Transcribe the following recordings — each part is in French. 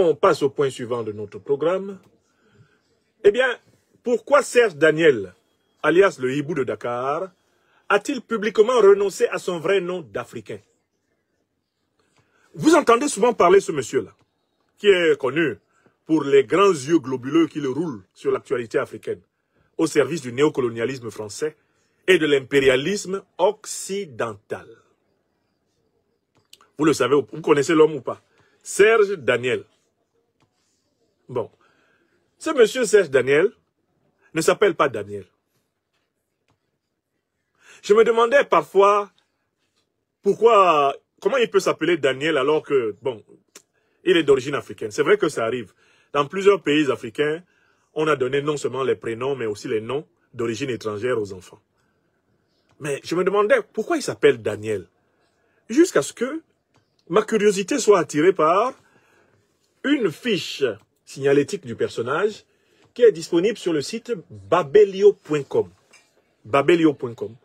On passe au point suivant de notre programme. Eh bien, pourquoi Serge Daniel, alias le hibou de Dakar, a-t-il publiquement renoncé à son vrai nom d'Africain? Vous entendez souvent parler de ce monsieur-là, qui est connu pour les grands yeux globuleux qui le roulent sur l'actualité africaine, au service du néocolonialisme français et de l'impérialisme occidental. Vous le savez, vous connaissez l'homme ou pas? Serge Daniel. Bon, ce monsieur Serge Daniel ne s'appelle pas Daniel. Je me demandais parfois pourquoi, comment il peut s'appeler Daniel alors que, bon, il est d'origine africaine. C'est vrai que ça arrive. Dans plusieurs pays africains, on a donné non seulement les prénoms, mais aussi les noms d'origine étrangère aux enfants. Mais je me demandais pourquoi il s'appelle Daniel. Jusqu'à ce que ma curiosité soit attirée par une fiche signalétique du personnage qui est disponible sur le site babelio.com. Babelio.com.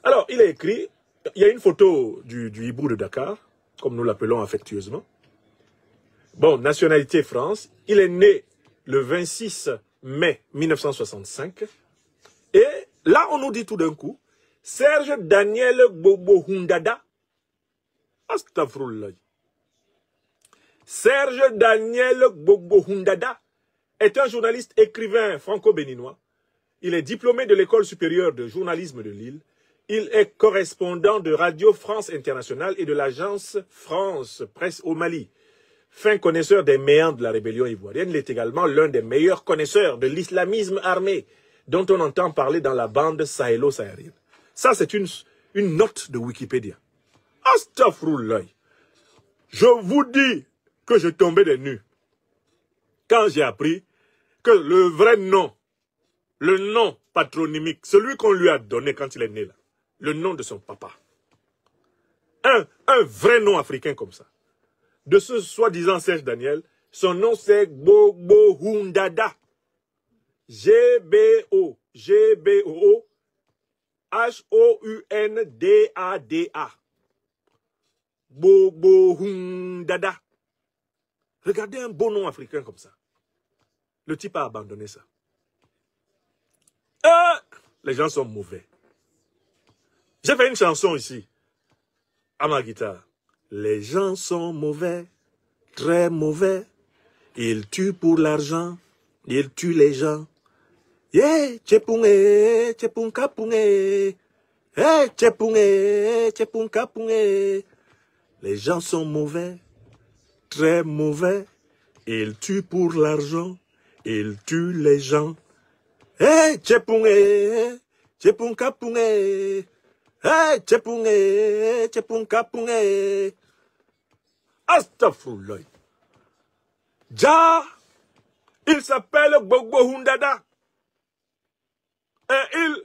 Alors, il est écrit, il y a une photo du hibou de Dakar, comme nous l'appelons affectueusement. Bon, nationalité France. Il est né le 26 mai 1965. Et là, on nous dit tout d'un coup, Serge Daniel Bobo Hundada. Astafrullah. Serge Daniel Bobo Hundada est un journaliste écrivain franco-béninois. Il est diplômé de l'École supérieure de journalisme de Lille. Il est correspondant de Radio France Internationale et de l'agence France Presse au Mali. Fin connaisseur des méandres de la rébellion ivoirienne, il est également l'un des meilleurs connaisseurs de l'islamisme armé dont on entend parler dans la bande sahélo-saharienne. Ça, c'est une note de Wikipédia. Astaghfirullah. Je vous dis que je tombais des nues quand j'ai appris que le vrai nom, le nom patronymique, celui qu'on lui a donné quand il est né là, le nom de son papa. Un vrai nom africain comme ça. De ce soi-disant Serge Daniel, son nom c'est Bobo Hundada. G-B-O, G-B-O-O, H-O-U-N-D-A-D-A. Bobo Hundada. Regardez un beau nom africain comme ça. Le type a abandonné ça. Les gens sont mauvais. J'ai fait une chanson ici, à ma guitare. Les gens sont mauvais, très mauvais. Ils tuent pour l'argent, ils tuent les gens. Yeah, tchepunge, tchepunka punge. Hey, tchepunge, tchepunka punge. Les gens sont mauvais, très mauvais. Ils tuent pour l'argent, ils tuent les gens. Hey, tchepunge, tchepunka punge. Hey, tchepunge, tchepunka punge. Astafurlah. Ja, il s'appelle Bobo Hundada. Et il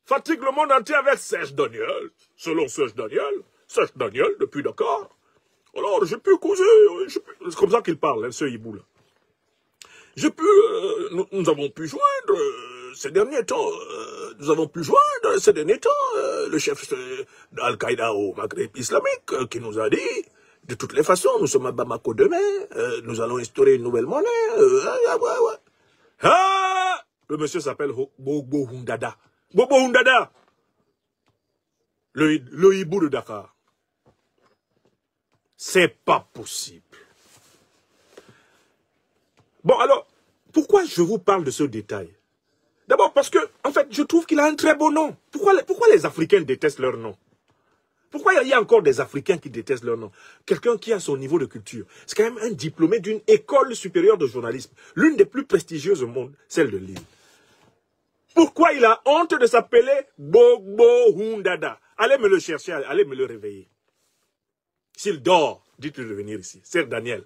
fatigue le monde entier avec Serge Daniel. Selon Serge Daniel, depuis Dakar. Alors, j'ai pu causer, c'est comme ça qu'il parle, hein, ce hibou-là. Nous avons pu joindre, ces derniers temps, le chef d'Al-Qaïda au Maghreb islamique, qui nous a dit, de toutes les façons, nous sommes à Bamako demain, nous allons instaurer une nouvelle monnaie, le monsieur s'appelle Bobo Hundada. Bobo Hundada, le hibou de Dakar. C'est pas possible. Bon, alors, pourquoi je vous parle de ce détail? D'abord parce que, en fait, je trouve qu'il a un très beau nom. Pourquoi les Africains détestent leur nom? Pourquoi il y a encore des Africains qui détestent leur nom? Quelqu'un qui a son niveau de culture. C'est quand même un diplômé d'une école supérieure de journalisme. L'une des plus prestigieuses au monde, celle de Lille. Pourquoi il a honte de s'appeler Bobo Hundada? Allez me le chercher, allez me le réveiller. S'il dort, dites-lui de venir ici. Serge Daniel.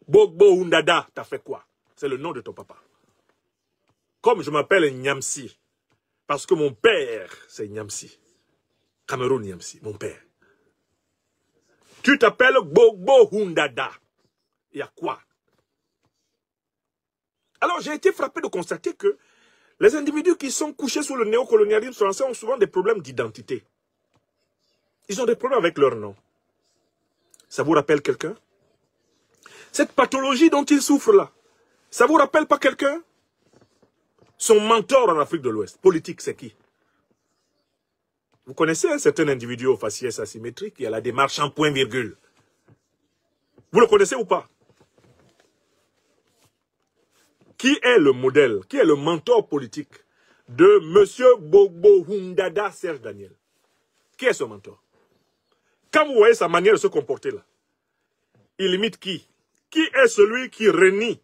Bobo Hundada, t'as fait quoi? C'est le nom de ton papa. Comme je m'appelle Nyamsi, parce que mon père, c'est Nyamsi. Cameroun Nyamsi, mon père. Tu t'appelles Bobo Hundada. Il y a quoi? Alors, j'ai été frappé de constater que les individus qui sont couchés sous le néocolonialisme français ont souvent des problèmes d'identité. Ils ont des problèmes avec leur nom. Ça vous rappelle quelqu'un? Cette pathologie dont il souffre là, ça vous rappelle pas quelqu'un? Son mentor en Afrique de l'Ouest, politique, c'est qui? Vous connaissez un certain individu au faciès asymétrique qui a la démarche en point-virgule. Vous le connaissez ou pas? Qui est le modèle, qui est le mentor politique de M. Gbagbo Oundada Serge Daniel? Qui est ce mentor? Quand vous voyez sa manière de se comporter là, il imite qui? Qui est celui qui renie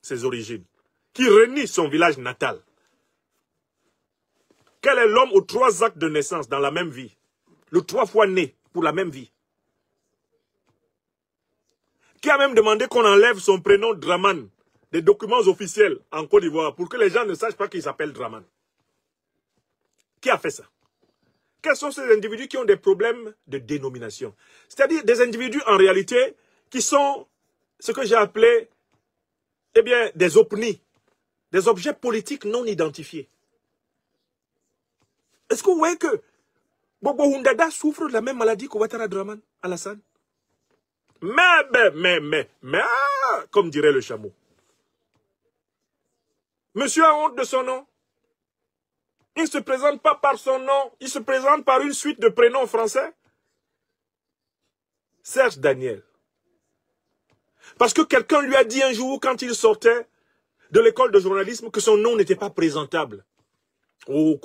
ses origines? Qui renie son village natal? Quel est l'homme aux 3 actes de naissance dans la même vie? Le 3 fois né pour la même vie? Qui a même demandé qu'on enlève son prénom Draman des documents officiels en Côte d'Ivoire pour que les gens ne sachent pas qu'il s'appelle Draman? Qui a fait ça? Quels sont ces individus qui ont des problèmes de dénomination? C'est-à-dire des individus en réalité qui sont ce que j'ai appelé eh bien, des OPNI, des objets politiques non identifiés. Est-ce que vous voyez que Gbagbo Oundada souffre de la même maladie qu'Ouattara Draman, Alassane? Comme dirait le chameau. Monsieur a honte de son nom. Il ne se présente pas par son nom, il se présente par une suite de prénoms français. Serge Daniel. Parce que quelqu'un lui a dit un jour, quand il sortait de l'école de journalisme, que son nom n'était pas présentable. Oh,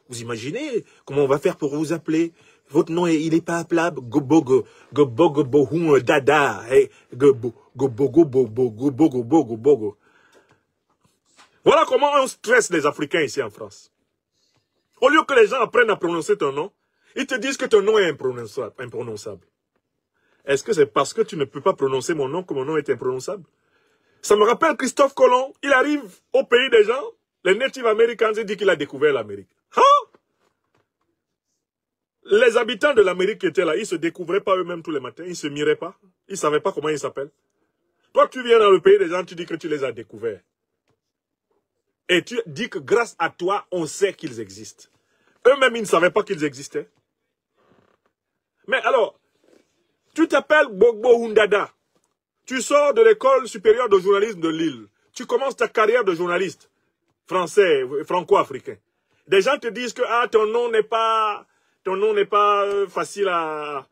vous imaginez comment on va faire pour vous appeler? Votre nom, il n'est pas appelable. Gbagbo Oundada. Voilà comment on stresse les Africains ici en France. Au lieu que les gens apprennent à prononcer ton nom, ils te disent que ton nom est imprononçable. Est-ce que c'est parce que tu ne peux pas prononcer mon nom que mon nom est imprononçable? Ça me rappelle Christophe Colomb. Il arrive au pays des gens, les Native Americans, et dit qu'il a découvert l'Amérique. Hein? Les habitants de l'Amérique qui étaient là, ils ne se découvraient pas eux-mêmes tous les matins, ils ne se miraient pas, ils ne savaient pas comment ils s'appellent. Toi, tu viens dans le pays des gens, tu dis que tu les as découverts. Et tu dis que grâce à toi, on sait qu'ils existent. Eux-mêmes, ils ne savaient pas qu'ils existaient. Mais alors, tu t'appelles Gbagbo Oundada. Tu sors de l'école supérieure de journalisme de Lille. Tu commences ta carrière de journaliste français, franco-africain. Des gens te disent que ton nom n'est pas facile à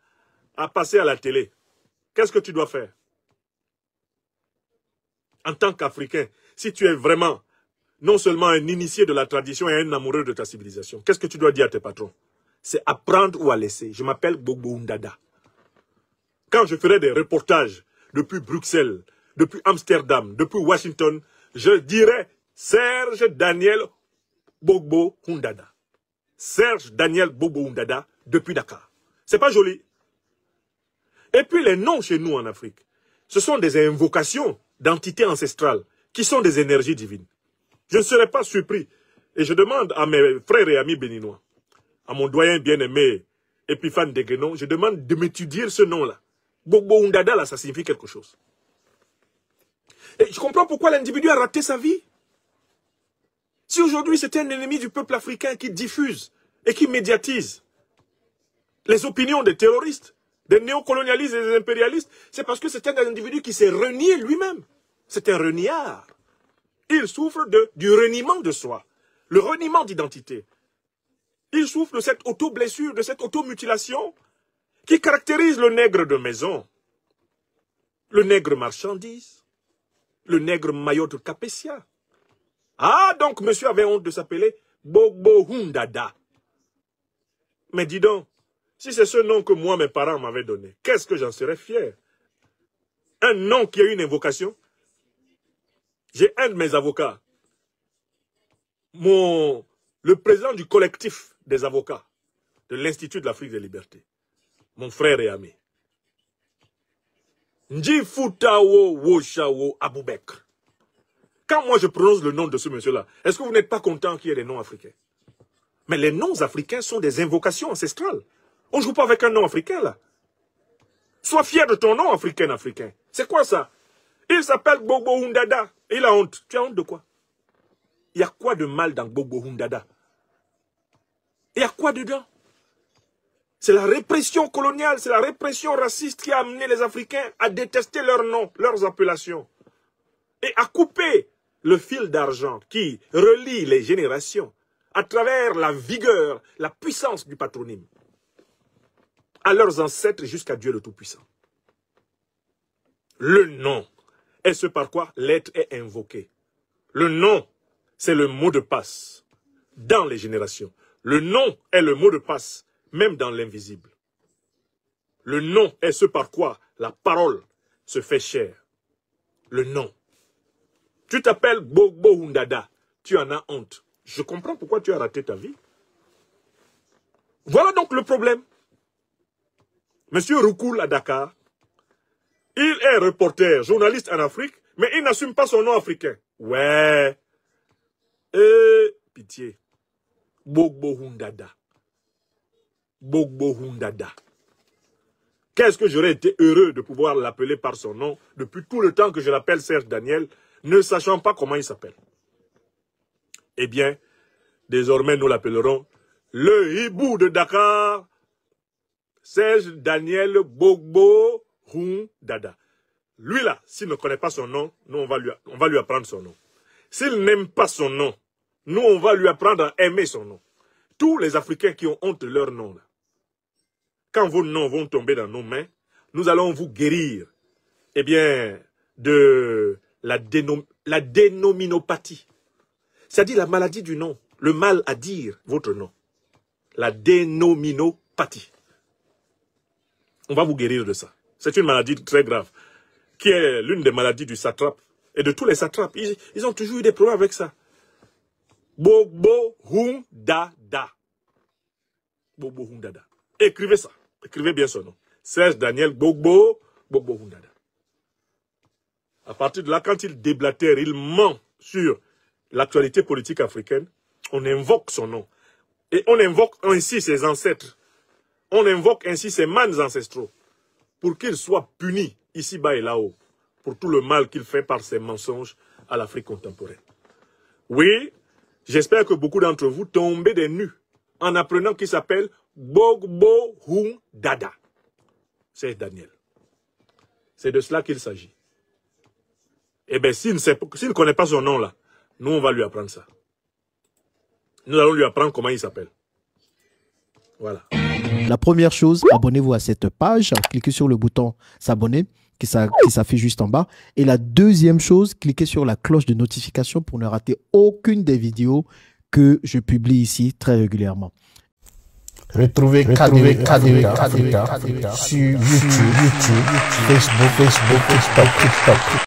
passer à la télé. Qu'est-ce que tu dois faire? En tant qu'Africain, si tu es vraiment non seulement un initié de la tradition et un amoureux de ta civilisation, qu'est-ce que tu dois dire à tes patrons? C'est à prendre ou à laisser. Je m'appelle Gbagbo Oundada. Quand je ferai des reportages depuis Bruxelles, depuis Amsterdam, depuis Washington, je dirai Serge Daniel Gbagbo Oundada. Serge Daniel Gbagbo Oundada depuis Dakar. C'est pas joli. Et puis les noms chez nous en Afrique, ce sont des invocations d'entités ancestrales qui sont des énergies divines. Je ne serais pas surpris. Et je demande à mes frères et amis béninois, à mon doyen bien-aimé Epiphane Deguenon, je demande de m'étudier ce nom-là. Gbagbo Oundada, là, ça signifie quelque chose. Et je comprends pourquoi l'individu a raté sa vie. Si aujourd'hui c'était un ennemi du peuple africain qui diffuse et qui médiatise les opinions des terroristes, des néocolonialistes et des impérialistes, c'est parce que c'est un individu qui s'est renié lui-même. C'est un reniard. Il souffre du reniement de soi, le reniement d'identité. Il souffre de cette auto-blessure, de cette auto-mutilation qui caractérise le nègre de maison, le nègre marchandise, le nègre mayotte capétia. Ah, donc monsieur avait honte de s'appeler Gbagbo Oundada. Mais dis donc, si c'est ce nom que moi, mes parents m'avaient donné, qu'est-ce que j'en serais fier? Un nom qui a une invocation. J'ai un de mes avocats, le président du collectif des avocats de l'Institut de l'Afrique des Libertés, mon frère et ami. Ndjifutawo Woshawo Aboubekr. Quand moi je prononce le nom de ce monsieur-là, est-ce que vous n'êtes pas content qu'il y ait des noms africains? Mais les noms africains sont des invocations ancestrales. On ne joue pas avec un nom africain là. Sois fier de ton nom africain. C'est quoi ça? Il s'appelle Gbagbo Oundada. Il a honte. Tu as honte de quoi? Il y a quoi de mal dans Gbagbo Oundada? Il y a quoi dedans? C'est la répression coloniale, c'est la répression raciste qui a amené les Africains à détester leurs noms, leurs appellations. Et à couper le fil d'argent qui relie les générations à travers la vigueur, la puissance du patronyme, à leurs ancêtres jusqu'à Dieu le Tout-Puissant. Le nom est ce par quoi l'être est invoqué. Le nom, c'est le mot de passe dans les générations. Le nom est le mot de passe, même dans l'invisible. Le nom est ce par quoi la parole se fait chair. Le nom. Tu t'appelles Gbogbo Hundada, tu en as honte. Je comprends pourquoi tu as raté ta vie. Voilà donc le problème. Monsieur Roukoul à Dakar, il est reporter, journaliste en Afrique, mais il n'assume pas son nom africain. Ouais. Pitié. Gbogbo Hundada. Gbogbo Hundada. Qu'est-ce que j'aurais été heureux de pouvoir l'appeler par son nom depuis tout le temps que je l'appelle Serge Daniel, ne sachant pas comment il s'appelle. Eh bien, désormais nous l'appellerons le hibou de Dakar, Serge Daniel Gbogbo Hundada. Lui là, s'il ne connaît pas son nom, nous on va lui apprendre son nom. S'il n'aime pas son nom, nous on va lui apprendre à aimer son nom. Tous les Africains qui ont honte de leur nom là, quand vos noms vont tomber dans nos mains, nous allons vous guérir, eh bien, de la dénominopathie. C'est-à-dire la maladie du nom, le mal à dire votre nom. La dénominopathie. On va vous guérir de ça. C'est une maladie très grave, qui est l'une des maladies du satrape et de tous les satrapes. Ils ont toujours eu des problèmes avec ça. Gbogbo Hundada. Gbogbo Hundada. Écrivez ça. Écrivez bien son nom. Serge Daniel Gbogbo Hundada. À partir de là, quand il déblatère, il ment sur l'actualité politique africaine, on invoque son nom. Et on invoque ainsi ses ancêtres. On invoque ainsi ses mânes ancestraux pour qu'ils soient punis ici-bas et là-haut pour tout le mal qu'il fait par ses mensonges à l'Afrique contemporaine. Oui, j'espère que beaucoup d'entre vous tombez des nues en apprenant qu'il s'appelle Gbogbo Hundada. C'est Daniel. C'est de cela qu'il s'agit. Eh bien, s'il ne connaît pas son nom là, nous on va lui apprendre ça. Nous allons lui apprendre comment il s'appelle. Voilà. La première chose, abonnez-vous à cette page, cliquez sur le bouton s'abonner qui s'affiche juste en bas. Et la deuxième chose, cliquez sur la cloche de notification pour ne rater aucune des vidéos que je publie ici très régulièrement. Retrouvez KDV sur YouTube, Facebook, TikTok.